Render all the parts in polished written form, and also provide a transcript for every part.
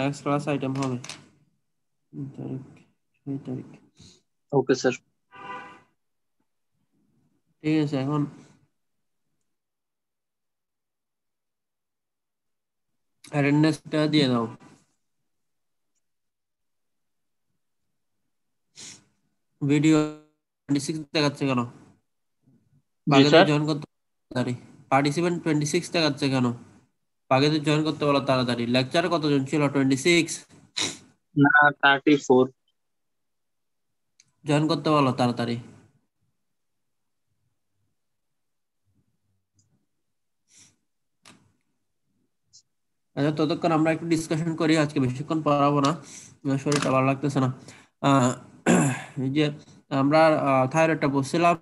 Next class item হবে 3 তারিখ 6 তারিখ। Okay sir. ঠিক আছে, এখন অ্যাটেন্ডেন্সটা দিয়ে দাও। ভিডিও 26 দেখাচ্ছে কেন? জি বাকিদের স্যার। জয়েন করতে তাড়াতাড়ি। পার্টিসিপেন্ট 26 দেখাচ্ছে কেন? বাকিদের জয়েন করতে বলো তাড়াতাড়ি। লেকচারে কতজন ছিল? 26। না, 34। জয়েন করতে বলো তাড়াতাড়ি। আচ্ছা, ততক্ষণ আমরা একটু ডিসকাশন করি। আজকে বেশিক্ষণ পড়াবো না, আমার শরীরটা ভালো লাগতেছে না। আহ, এই যে আমরা থাইরয়েডটা বলছিলাম,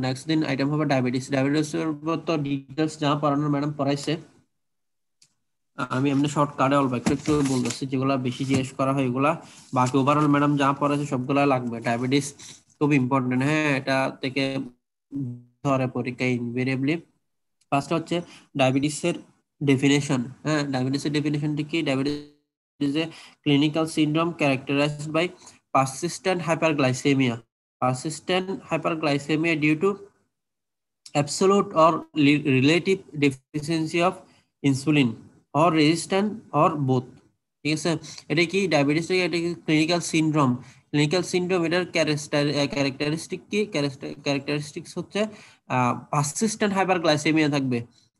নেক্সট দিন আইটেম হবে ডায়াবেটিস। ডায়াবেটিসের উপর তো ডিটেলস যা পড়ানোর ম্যাডাম পড়াইছে। আমি এমনি শর্ট কাটে অল্প একটু একটু বলতেছি, যেগুলো বেশি জিজ্ঞেস করা হয় এগুলা। বাকি ওভারঅল ম্যাডাম যা পড়াইছে সবগুলা লাগবে। ডায়াবেটিস খুব ইম্পর্টেন্ট, হ্যাঁ, এটা থেকে ধরে পরীক্ষায় ইনভেরিয়েবলি। ফার্স্ট হচ্ছে ডায়াবেটিসের ডেফিনেশন। হ্যাঁ, ডায়াবেটিসের ডেফিনেশনটি কি? Diabetes is a clinical syndrome characterized by persistent hyperglycemia. Persistent hyperglycemia due to absolute or relative deficiency of insulin or resistant or both। ঠিক আছে, এটা কি ডায়াবেটিস থেকে, এটা কি ক্লিনিক্যাল সিনড্রোম। ক্লিনিক্যাল সিনড্রোম এটার ক্যারেক্টারিস্টিক কি? ক্যারেক্টারিস্টিক্স হচ্ছে পারসিস্টেন্ট হাইপারগ্লাইসেমিয়া থাকবে,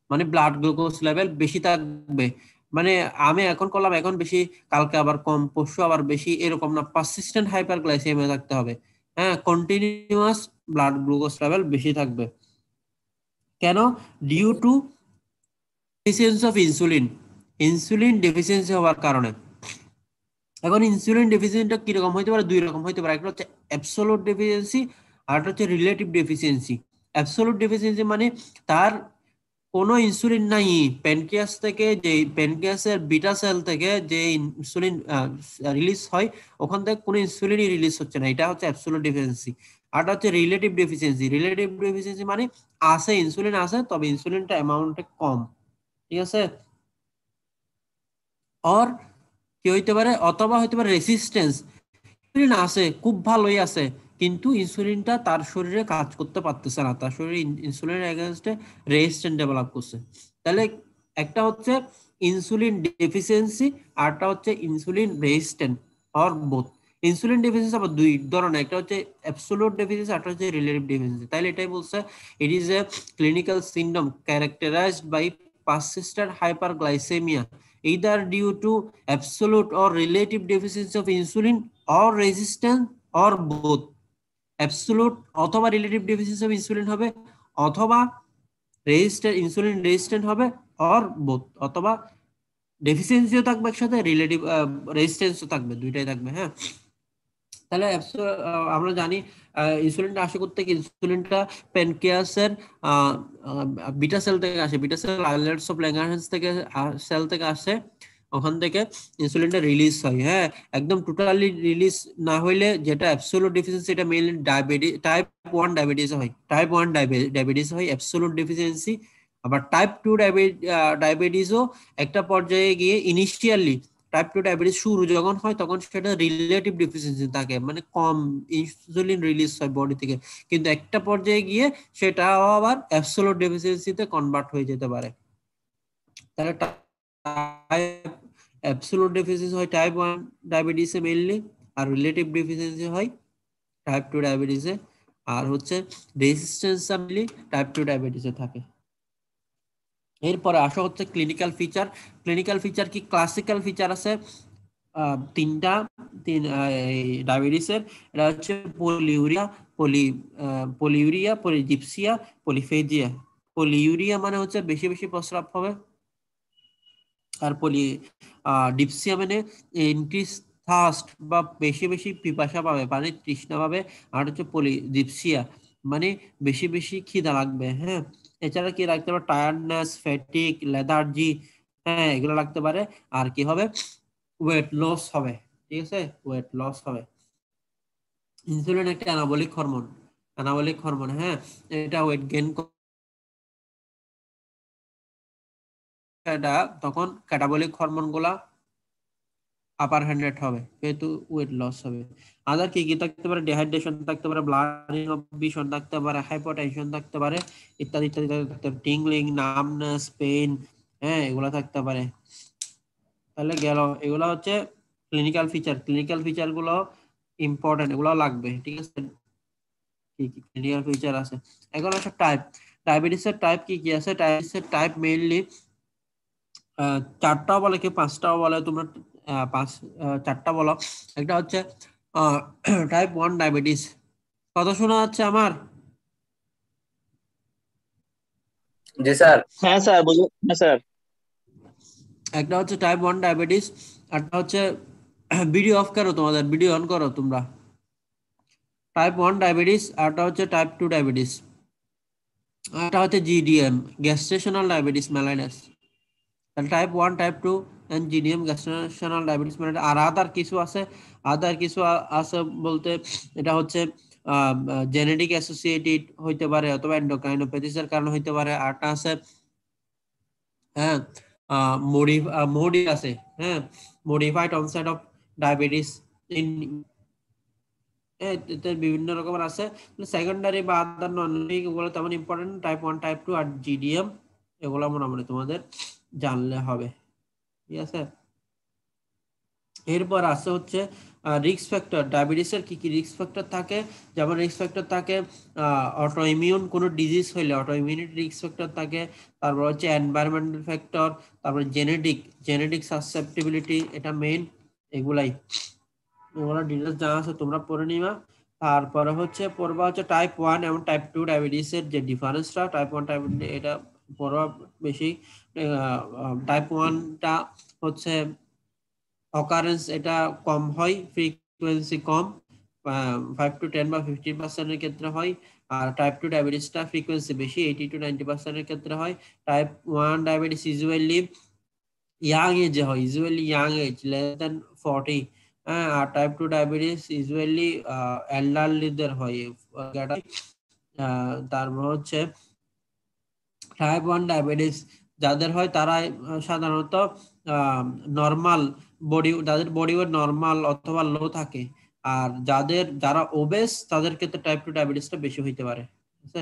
মানে ব্লাড গ্লুকোজ লেভেল বেশি থাকবে। মানে আমি এখন করলাম, এখন বেশি, কালকে আবার কম, পরশু আবার বেশি, এরকম না। পারসিস্টেন্ট হাইপারগ্লাইসেমিয়া থাকতে হবে। হ্যাঁ, কন্টিনিউয়াস ব্লাড গ্লুকোজ লেভেল বেশি থাকবে। কেন? Due to deficiency of insulin. Insulin deficiency হওয়ার কারণে। এখন ইনসুলিন ডেফিসিয়েন্সিটা কিরকম হইতে পারে? দুই রকম হইতে পারে। একটা হচ্ছে অ্যাবসোলুট ডেফিসিয়েন্সি, আর একটা হচ্ছে রিলেটিভ ডেফিসিয়েন্সি। অ্যাবসোলুট ডেফিসিয়েন্সি মানে তার কোনো ইনসুলিন নাই। প্যানক্রিয়াস থেকে, যে প্যানক্রিয়াসের বিটা সেল থেকে যে ইনসুলিন রিলিজ হয়, ওখান থেকে কোনো ইনসুলিনই রিলিজ হচ্ছে না, এটা হচ্ছে অ্যাবসোলুট ডেফিসিয়েন্সি। আরটা হচ্ছে রিলেটিভ ডেফিসিয়েন্সি। রিলেটিভ ডেফিসিয়েন্সি মানে আছে, ইনসুলিন আছে, তবে ইনসুলিনটা অ্যামাউন্টে কম। ঠিক আছে, আর কি হইতে পারে? অথবা হইতে পারে রেসিস্টেন্স। ইনসুলিন আছে, খুব ভালোই আছে, কিন্তু ইনসুলিনটা তার শরীরে কাজ করতে পারতেছে না, তার শরীরে ইনসুলিনের এগেনস্টে রেজিস্ট্যান্স ডেভেলপ করছে। তাহলে একটা হচ্ছে ইনসুলিন ডেফিসিয়েন্সি, আরটা হচ্ছে insulin resistant, or both. Insulin deficiency আবার দুই ধরনের, একটা হচ্ছে অ্যাবসোলুট ডেফিসিয়েন্সি, আরটা হচ্ছে রিলেটিভ ডেফিসিয়েন্সি। তাহলে এটাই বলছে, it is a clinical syndrome characterized by persistent hyperglycemia either due to absolute or relative deficiency of insulin or resistance or both। Absolute অথবা রিলেটিভ ডেফিসিয়েন্সি অফ ইনসুলিন হবে, অথবা resistant, insulin resistant হবে, or both, অথবা ডেফিসিয়েন্সিও থাকবে একসাথে, relative রেজিস্ট্যান্সও থাকবে, দুইটাই থাকবে। হ্যাঁ, তাহলে আমরা জানি ইনসুলিনটা আসে করতে, ইনসুলিনটা প্যানক্রিয়াসের বিটা সেল থেকে আসে। Beta sell islands of Langerhans থেকে সেল থেকে আসে, ওখান থেকে ইনসুলিনটা রিলিজ হয়। হ্যাঁ, একদম টোটালি রিলিজ না হইলে, যেটা অ্যাবসোলুট ডেফিসিয়েন্সি, এটা মেইনলি ডায়াবেটিস, টাইপ 1 ডায়াবেটিস হয়। টাইপ 1 ডায়াবেটিস হয় অ্যাবসোলুট ডেফিসিয়েন্সি। আবার টাইপ 2 ডায়াবেটিসও একটা পর্যায়ে গিয়ে, ইনিশিয়ালি টাইপ 2 ডায়াবেটিস শুরু যখন হয়, তখন সেটা রিলেটিভ ডেফিসিয়েন্সি থাকে, মানে কম ইনসুলিন রিলিজ হয় বডি থেকে। কিন্তু একটা পর্যায়ে গিয়ে সেটাও আবার অ্যাবসোলুট ডেফিসিয়েন্সিতে কনভার্ট হয়ে যেতে পারে। তাহলে অ্যাবসোলুট ডেফিসিয়েন্সি হয় টাইপ 1 ডায়াবেটিসে মেইনলি, আর রিলেটিভ ডেফিসিয়েন্সি হয় টাইপ 2 ডায়াবেটিসে, আর হচ্ছে রেজিস্ট্যান্স মেইনলি টাইপ 2 ডায়াবেটিসে থাকে। এরপরে আসা হচ্ছে ক্লিনিক্যাল ফিচার। ক্লিনিক্যাল ফিচার কি? ক্লাসিক্যাল ফিচার আছে তিনটা, ডায়াবেটিসের। এটা হচ্ছে পলিউরিয়া, পলিউরিয়া, পলিজিপসিয়া, পলিফেজিয়া। পলিউরিয়া মানে হচ্ছে বেশি বেশি প্রস্রাব হবে, আর ডিপসিয়া মানে ইনক্রিজ থার্স্ট, বা বেশি বেশি পিপাসা পাবে, পানির তৃষ্ণা পাবে। আর হচ্ছে পলিজিপসিয়া মানে বেশি বেশি খিদা লাগবে। হ্যাঁ, এছাড়া কি লাগতে পারে? টায়ার্ডনেস, ফ্যাটিক, লেথার্জি, হ্যাঁ, এগুলো লাগতে পারে। আর কি হবে? ওয়েট লস হবে। ঠিক আছে, ওয়েট লস হবে। ইনসুলিন একটা অ্যানাবলিক হরমোন, অ্যানাবলিক হরমোন। হ্যাঁ, এটা ওয়েট গেইন, এটা তখন ক্যাটাবলিক হরমোন গুলা আপার হ্যান্ড রেট হবে, যেহেতু ওয়েট লস হবে। আদার কি কি থাকতে পারে? ডিহাইড্রেশন থাকতে পারে, ব্লাড ইনহিবিশন থাকতে পারে, হাইপোটেনশন থাকতে পারে, ইত্যাদি ইত্যাদি থাকতে পারে, টিংলিং, নামনেস, পেইন, হ্যাঁ এগুলো থাকতে পারে। তাহলে গেল, এগুলো হচ্ছে ক্লিনিক্যাল ফিচার। ক্লিনিক্যাল ফিচার গুলো ইম্পর্টেন্ট, এগুলো লাগবে, ঠিক আছে। কি কি ক্লিনিক্যাল ফিচার আছে? এখন একটা টাইপ, ডায়াবেটিসের টাইপ কি কি আছে? ডায়াবেটিসের টাইপ মেইনলি চারটাও বলে, কি পাঁচটাও বলে, তোমরা চারটা বলো। একটা হচ্ছে টাইপ 1 ডায়াবেটিস। কথা শোনা যাচ্ছে আমার? জি স্যার। হ্যাঁ স্যার, বুঝুন। হ্যাঁ স্যার। একটা হচ্ছে টাইপ 1 ডায়াবেটিস, একটা হচ্ছে ভিডিও অফ করো, তোমাদের ভিডিও অন করো তোমরা। টাইপ 1 ডায়াবেটিস, আরটা হচ্ছে টাইপ 2 ডায়াবেটিস, আরটা হচ্ছে GDM, gestational diabetes mellitus. Type 1, type 2 and GDM, gestational diabetes mellitus. আর আদার কিছু আছে, আদার কিছু আছে বলতে এটা হচ্ছে জেনেটিক অ্যাসোসিয়েটেড হইতে পারে, অথবা এন্ডোক্রাইনোপ্যাথিসের কারণে হইতে পারে। আরটা আছে হ্যাঁ মোডি আছে, হ্যাঁ modified onset of diabetes in, এতে বিভিন্ন রকমের আছে। সেকেন্ডারি বা আদার নন এগুলো তেমন ইম্পর্টেন্ট। টাইপ 1, টাইপ 2 আর জিডিএম এগুলো মোটামুটি তোমাদের জানলে হবে, ঠিক আছে। এরপর আছে হচ্ছে রিস্ক ফ্যাক্টর। ডায়াবেটিসের কি কি রিস্ক ফ্যাক্টর থাকে? যেমন রিস্ক ফ্যাক্টর থাকে অটো ইমিউন কোনো ডিজিজ হইলে অটো ইমিউনিটি রিস্ক ফ্যাক্টর থাকে। তারপর হচ্ছে এনভায়রনমেন্টাল ফ্যাক্টর, তারপর জেনেটিক সাসেপ্টিবিলিটি, এটা মেইন। এগুলাই, এগুলো ডিটেলস জানা আছে, তোমরা পড়ে নিবা। তারপরে হচ্ছে পড়বা হচ্ছে টাইপ 1 এবং টাইপ 2 ডায়াবেটিসের যে ডিফারেন্সটা। টাইপ 1 টাইপ এটা পড়বা বেশি। টাইপ 1টা হচ্ছে অকারেন্স এটা কম হয়, ফ্রিকোয়েন্সি কম, 5 to 10 বা 15% এর ক্ষেত্রে হয়। আর টাইপ 2 ডায়াবেটিসটা ফ্রিকোয়েন্সি বেশি, 80 to 90% এর ক্ষেত্রে হয়। টাইপ 1 ডায়াবেটিস ইউজুয়ালি ইয়াং এজে হয়, usually young age less than 40। হ্যাঁ, আর টাইপ 2 ডায়াবেটিস ইউজুয়ালি এল্ডারলিদের হয়। তারপর হচ্ছে টাইপ 1 ডায়াবেটিস যাদের হয় তারা সাধারণত নর্মাল বডি, যাদের বডি ওয়েট নর্মাল অথবা লো থাকে। আর যারা ওবেস তাদের ক্ষেত্রে টাইপ 2 ডায়াবেটিসটা বেশি হইতে পারে, ঠিক আছে।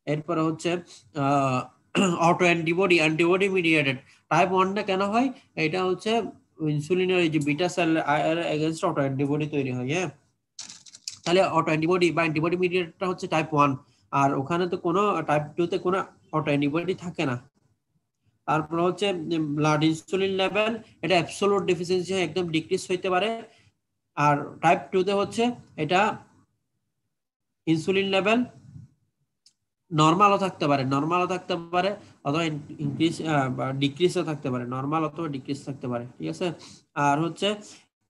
এরপরে হচ্ছে অটো অ্যান্টিবডি মিডিয়েটেড। টাইপ 1টা কেন হয়? এটা হচ্ছে ইনসুলিনের এই যে beta sell against auto antibody তৈরি হয়, হ্যাঁ। তাহলে অটো অ্যান্টিবডি বা অ্যান্টিবডি মিডিয়েটেডটা হচ্ছে টাইপ 1, আর ওখানে তো কোনো টাইপ 2 তে কোনো অটো অ্যান্টিবডি থাকে না। তারপর হচ্ছে ব্লাড ইনসুলিন লেভেল, এটা অ্যাবসোলুট ডেফিসিয়েন্সি একদম ডিক্রিজ হইতে পারে। আর টাইপ 2 তে হচ্ছে এটা ইনসুলিন লেভেল নরমালও থাকতে পারে অথবা ইনক্রিজ বা ডিক্রিজও থাকতে পারে, নরমাল অথবা ডিক্রিজ থাকতে পারে, ঠিক আছে। আর হচ্ছে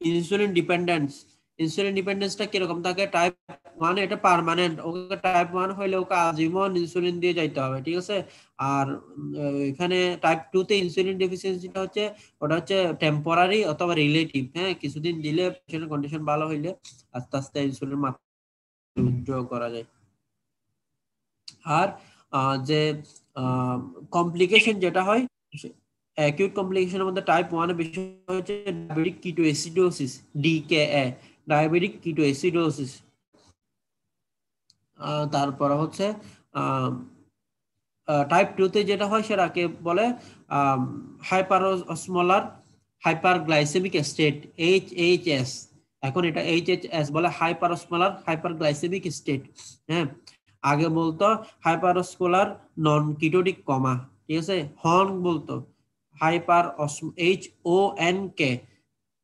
ইনসুলিন ডিপেন্ডেন্স, ইনসুলিন ডিপেন্ডেন্সটা কিরকম থাকে? টাইপ 1 এটা পার্মানেন্ট, ওকে টাইপ 1 হইলে ওকে আজীবন ইনসুলিন দিয়ে যাইতে হবে, ঠিক আছে। আর এখানে টাইপ 2 তে ইনসুলিন ডেফিসিয়েন্সিটা হচ্ছে ওটা হচ্ছে টেম্পোরারি অথবা রিলেটিভ, হ্যাঁ কিছুদিন দিলে পেশেন্টের কন্ডিশন ভালো হইলে আস্তে আস্তে ইনসুলিন মাত্রা উইথড্র করা যায়। আর যে কমপ্লিকেশন যেটা হয়, অ্যাকিউট কমপ্লিকেশনের মধ্যে টাইপ 1 এর বেশি হচ্ছে ডায়াবেটিক কিটোএসিডোসিস, ডিকেএ, ডায়াবেটিক কিটোএসিডোসিস। তারপর হচ্ছে টাইপ 2 তে যেটা হয় সেটাকে বলে হাইপারসমোলার হাইপারগ্লাইসেমিক স্টেট, এইচএইচএস। এখন এটা এইচএইচএস বলে, হাইপারসমোলার হাইপারগ্লাইসেমিক স্টেট, হ্যাঁ। আগে বলতো হাইপারস্কোলার নন কিটোটিক কমা, ঠিক আছে। হর্ন বলতো hyper H O N K,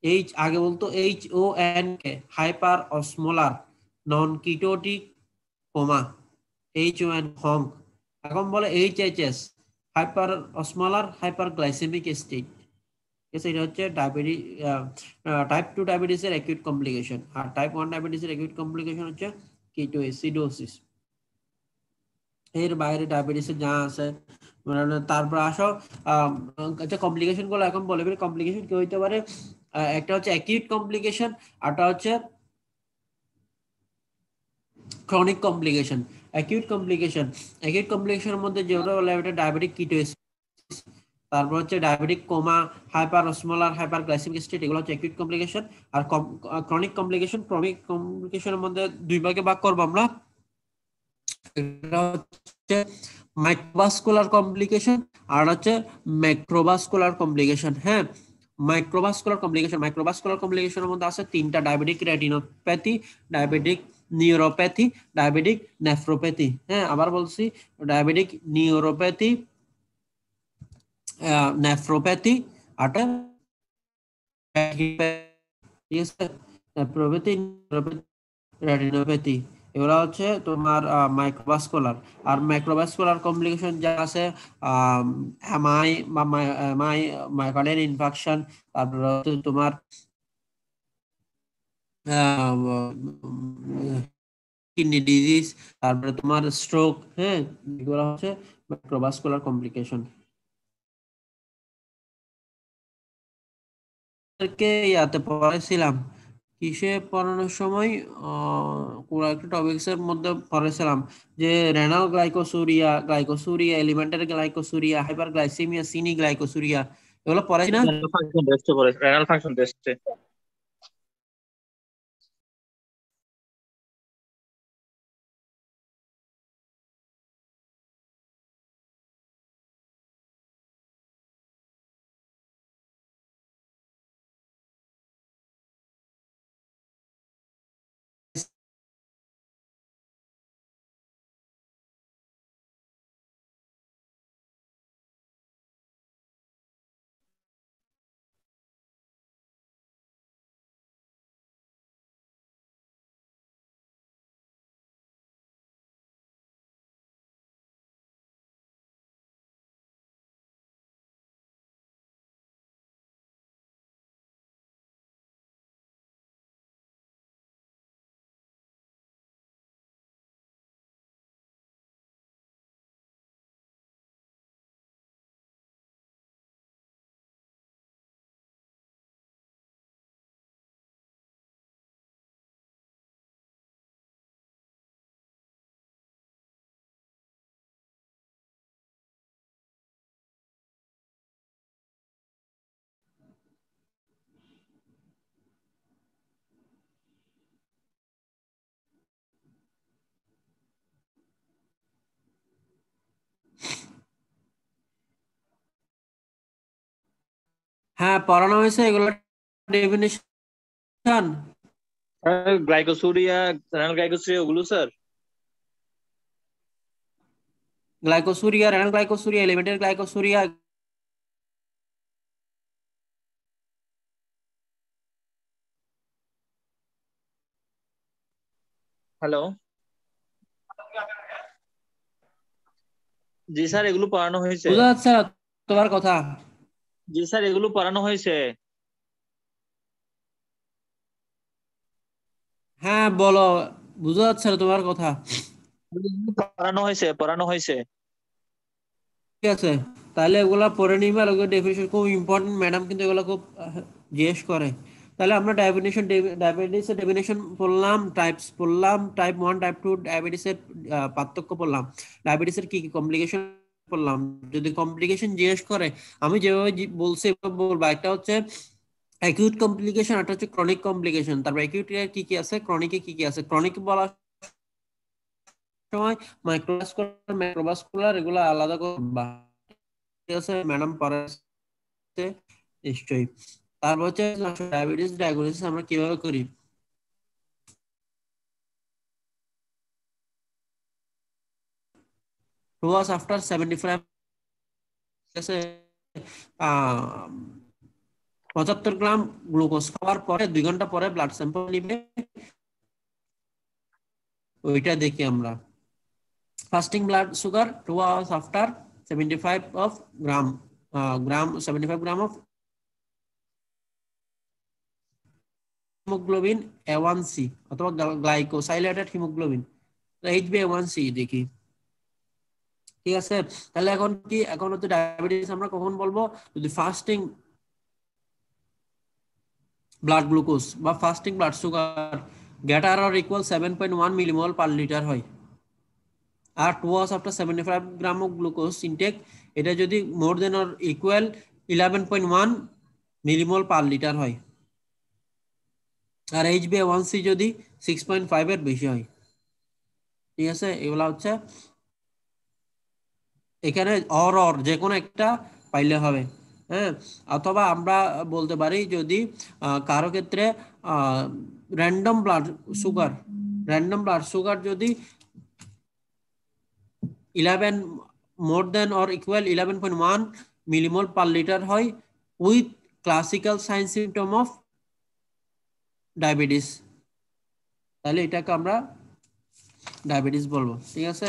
H আগে বলতো H O N K, hyper osmolar non ketotic coma, H O N হং। এখন বলে HHS, hyper osmolar hyperglycaemic state, ঠিক আছে। এটা হচ্ছে ডায়াবেটিস, টাইপ 2 ডায়াবেটিসের অ্যাকিউট কমপ্লিকেশন। আর টাইপ 1 ডায়াবেটিসের অ্যাকিউট কমপ্লিকেশন হচ্ছে কিটোএসিডোসিস। এর বাইরে ডায়াবেটিসের যা আছে, তারপর আসো আচ্ছা কমপ্লিকেশন গুলো এখন বলে ফেলি। কমপ্লিকেশন কি হইতে পারে? একটা হচ্ছে অ্যাকিউট কমপ্লিকেশন, আরটা হচ্ছে ক্রনিক কমপ্লিকেশন। অ্যাকিউট কমপ্লিকেশনের মধ্যে যেটা বলে এটা ডায়াবেটিক কিটোএসিস, তারপর হচ্ছে diabetic coma, hyper osmolar hyperglycaemic state, এগুলো হচ্ছে অ্যাকিউট কমপ্লিকেশন। আর ক্রনিক কমপ্লিকেশনের মধ্যে দুই ভাগে ভাগ করবো আমরা। এটা হচ্ছে মাইক্রোভাস্কুলার কমপ্লিকেশন আর হচ্ছে ম্যাক্রোভাস্কুলার কমপ্লিকেশন। হ্যাঁ, মাইক্রোভাস্কুলার কমপ্লিকেশনের মধ্যে আছে তিনটা: diabetic retinopathy, diabetic neuropathy, diabetic nephropathy. হ্যাঁ, আবার বলছি, ডায়াবেটিক নিউরোপ্যাথি, নেফ্রোপ্যাথি আর রেটিনোপ্যাথি, এগুলো হচ্ছে তোমার মাইক্রোভাস্কুলার। আর ম্যাক্রোভাস্কুলার কমপ্লিকেশন যা আছে, এমআই বা মায়োকার্ডিয়াল ইনফাকশন, তারপরে হচ্ছে তোমার কিডনি ডিজিজ, তারপরে তোমার স্ট্রোক। হ্যাঁ, এগুলো হচ্ছে মাইক্রোভাস্কুলার কমপ্লিকেশন। ইয়াতে পড়াইছিলাম, কিসে পড়ানোর সময় কোন একটা টপিকস এর মধ্যে পড়াইছিলাম যে renal glycosuria, alimentary glycosuria, hyperglycaemia, senile glycosuria, এগুলো পড়াই না? রেনাল ফাংশন টেস্টে। হ্যাঁ, পড়ানো হয়েছে এগুলো ডেফিনিশন। গ্লাইকোসুরিয়া, রেনাল গ্লাইকোসুরিয়া ওগুলো sir. Renal glycosuria, alimentary glycosuria. Hello, জি স্যার, এগুলো পড়ানো হয়েছে। বুঝা যাচ্ছে না তোমার কথা? জি স্যার, এগুলো পড়ানো হয়েছে। হ্যাঁ বলো, বুঝা যাচ্ছে না তোমার কথা। পড়ানো হয়েছে। ঠিক আছে, তাহলে এগুলা পড়ে নিবে। আর ওগুলো ডেফিনেশন খুব ইম্পর্টেন্ট, ম্যাডাম কিন্তু এগুলো খুব জিজ্ঞেস করে। তাহলে আমরা ডায়াবেটিসের ডেফিনেশন পড়লাম, টাইপস পড়লাম, টাইপ 1 টাইপ 2 ডায়াবেটিসের পার্থক্য পড়লাম, ডায়াবেটিসের কি কি কমপ্লিকেশন পড়লাম। যদি কমপ্লিকেশন জিজ্ঞেস করে, আমি যেভাবে বলছি এভাবে বলবো। একটা হচ্ছে অ্যাকিউট কমপ্লিকেশন, একটা হচ্ছে ক্রনিক কমপ্লিকেশন। তারপর অ্যাকিউট কি কি আছে, ক্রনিকে কি কি আছে। ক্রনিক বলার সময় মাইক্রোভাস্কুলার, ম্যাক্রোভাস্কুলার এগুলো আলাদা করে, ঠিক আছে ম্যাডাম পড়াচ্ছে নিশ্চয়ই। তারপর হচ্ছে ডায়াবেটিস ডায়াগনোসিস আমরা কিভাবে করি। was after 75, আছে 75 গ্রাম গ্লুকোজ খাওয়ার পরে 2 ঘন্টা পরে ব্লাড স্যাম্পল নিবে, ওইটা দেখি আমরা। Fasting blood sugar 2 hours after 75 of gram 75 gram of haemoglobin A1C অথবা গ্লাইকোসাইলেটেড হিমোগ্লোবিন, HbA1c দেখি। ঠিক আছে, তাহলে এখন হচ্ছে ডায়াবেটিস আমরা কখন বলবো? যদি ফাস্টিং ব্লাড গ্লুকোজ বা fasting blood sugar greater or equal 7.1 millimole per litre হয়। আর 2 hours after 75 gram of glucose intake, এটা যদি more than or equal 11.1 millimole per litre হয়, আর HbA1c যদি 6.5 এর বেশি হয়। ঠিক আছে, এগুলা হচ্ছে এখানে অর যে কোনো একটা পাইলে হবে। হ্যাঁ, অথবা আমরা বলতে পারি যদি কারো ক্ষেত্রে র্যান্ডম ব্লাড সুগার যদি 11 more than or equal 11.1 millimole per litre হয় with classical sign symptom of diabetes, তাহলে এটাকে আমরা ডায়াবেটিস বলবো। ঠিক আছে,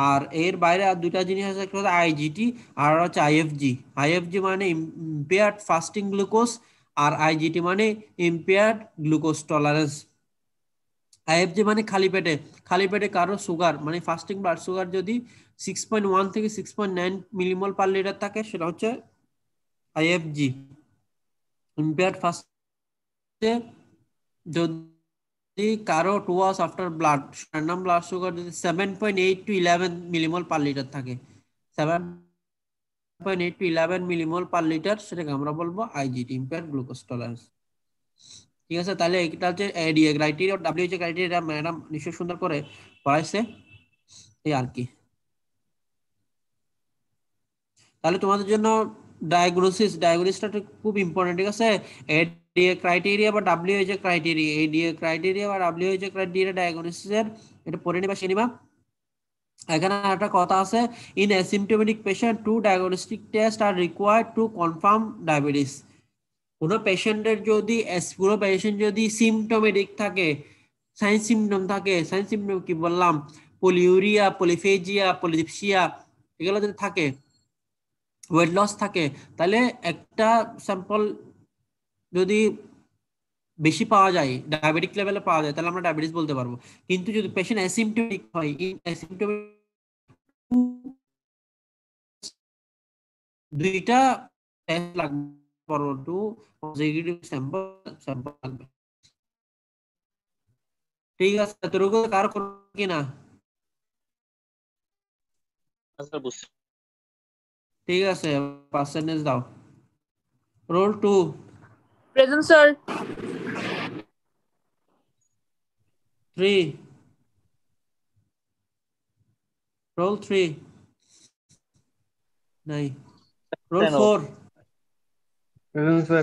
আর এর বাইরে আর দুইটা জিনিস আছে, একটা হচ্ছে আইজিটি আর হচ্ছে আইএফজি। আইএফজি মানে ইম্পেয়ার্ড ফাস্টিং গ্লুকোজ, আর আইজিটি মানে ইম্পেয়ার্ড গ্লুকোজ টলারেন্স। আইএফজি মানে খালি পেটে কারো সুগার মানে ফাস্টিং ব্লাড সুগার যদি 6.1 থেকে 6.9 মিলিমোল পার লিটার থাকে, সেটা হচ্ছে আইএফজি। ইম্পেয়ার্ড ফাস্ট যদি কারো 2 hours after random blood sugar যদি 7.8 to 11 মিলিমোল পার লিটার থাকে, 7.8 to 11 মিলিমোল পার লিটার, সেটাকে আমরা বলবো আইজিটি, ইম্পেয়ার্ড গ্লুকোজ টলারেন্স। ঠিক আছে, তাহলে এটা হচ্ছে ADA criteria, W H criteria madam নিশ্চয় সুন্দর করে পড়াইছে, এই আর কি। তাহলে তোমাদের জন্য ডায়াগনোসিসটা খুব ইম্পর্টেন্ট। ঠিক আছে, এডিএ ক্রাইটেরিয়া বা ডাব্লিউএইচ ক্রাইটেরিয়া, এডিএ ক্রাইটেরিয়া বা ডাব্লিউএইচ ক্রাইটেরিয়া ডায়াগনোসিসের, এটা পড়ে নিবা শিনিবা। এখানে একটা কথা আছে, in asymptomatic patient to diagnostic test R required to confirm diabetes. কোনো পেশেন্ট যদি সিমটোমেটিক থাকে, সাইন সিমটম কি বললাম, পলিউরিয়া, পলিফেজিয়া, পলিডিপসিয়া, এগুলো যদি থাকে, ওয়েট লস থাকে, তাহলে একটা স্যাম্পল যদি বেশি পাওয়া যায়, ডায়াবেটিক লেভেলে পাওয়া যায়, তাহলে আমরা ডায়াবেটিস বলতে পারবো। কিন্তু যদি পেশেন্ট অ্যাসিম্পটোমেটিক হয়, দুইটা টেস্ট লাগবে, টু পজিটিভ স্যাম্পল লাগবে। ঠিক আছে, এতটুকু কার কিনা? স্যার বুঝছি। ঠিক আছে, পার্সেন্টেজ দাও। রোল 2। Present, sir. 3। রোল 3 নাই। রোল 4। Present, sir.